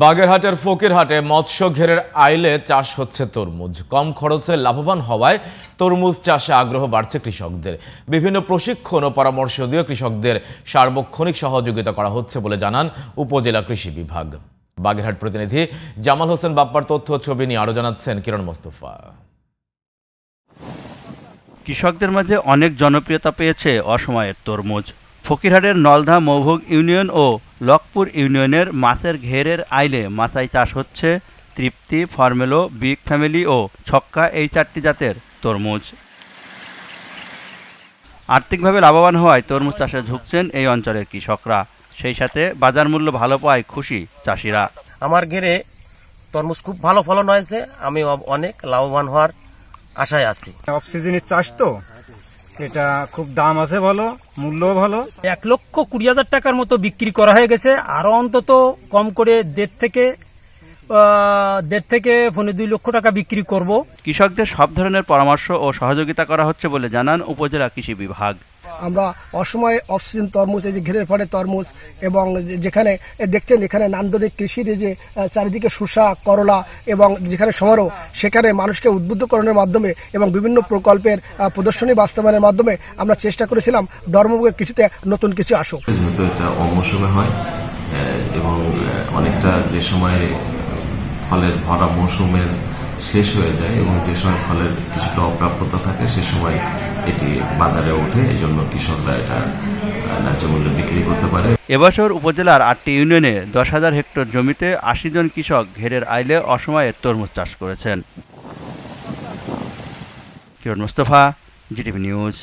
বাগেরহাটের ফকিরহাটে মৎস্য ঘেরের আইলে চাষ হচ্ছে তরমুজ। কম খরচে লাভবান হওয়ায় তরমুজ চাষে আগ্রহ বাড়ছে কৃষকদের। বিভিন্ন প্রশিক্ষণ ও পরামর্শ দিয়ে কৃষকদের সার্বক্ষণিক সহযোগিতা করা হচ্ছে বলে জানান উপজেলা কৃষি বিভাগ। বাগেরহাট প্রতিনিধি জামাল হোসেন বাপ্পার তথ্য ছবি নিয়ে আরো জানাচ্ছেন কিরণ মোস্তফা। কৃষকদের মাঝে অনেক জনপ্রিয়তা পেয়েছে অসময়ের তরমুজ। ফকিরহাটের নলধা মৌভোগ ইউনিয়ন ও লকপুর ইউনিয়নের মাছের ঘেরের আইলে মাচাই চাষ হচ্ছে তৃপ্তি, ফর্মেলো, বিগ ফ্যামিলি ও ছক্কা এই 4টি জাতের তরমুজ। আর্থিকভাবে লাভবান হওয়ায় তরমুজ চাষে ঝুঁকছেন এই অঞ্চলের কৃষকরা। সেই সাথে বাজার মূল্য ভালো পাওয়ায় খুশি চাষিরা। আমার ঘেরে তরমুজ খুব ভালো ফলন হয়েছে, আমি অনেক লাভবান হওয়ার আশায় আছি। অফ সিজনের চাষ তো, এটা খুব দাম আছে, ভালো মূল্যও ভালো। 1,20,000 টাকার মতো বিক্রি করা হয়ে গেছে। আরো অন্তত কম করে 1.5 থেকে 2 লক্ষ টাকা বিক্রি করব। কৃষকদের সব ধরনের পরামর্শ ও সহযোগিতা করা হচ্ছে বলে জানান উপজেলা কৃষি বিভাগ। আমরা অসময়ে অফসিজন তরমুজ, এই যে ঘেরের ফলে তরমুজ, এবং যেখানে দেখছেন এখানে নান্দনিক কৃষির যে চারিদিকে শসা, করলা এবং যেখানে সমারোহ, সেখানে মানুষকে উদ্বুদ্ধকরণের মাধ্যমে এবং বিভিন্ন প্রকল্পের প্রদর্শনী বাস্তবায়নের মাধ্যমে আমরা চেষ্টা করেছিলাম ধর্মমুখী কৃষিতে নতুন কিছু আসুক। যেহেতু এটা অমৌসুমে হয় এবং অনেকটা যে সময় ফলের ভরা মৌসুমের শেষ হয়ে যায় এবং যে সময় ফলের কিছুটা অপ্রাপ্যতা থাকে সে সময় এটি বাজারে ওঠে, এই জন্য কৃষকরা এটা ন্যায্য মূল্যে বিক্রি করতে পারে। এবছর উপজেলার 8টি ইউনিয়নে 10,000 হেক্টর জমিতে 80 জন কৃষক ঘেরের আইলে অসময়ে তরমুজ চাষ করেছেন। কিরণ মোস্তফা, জিটিভি নিউজ।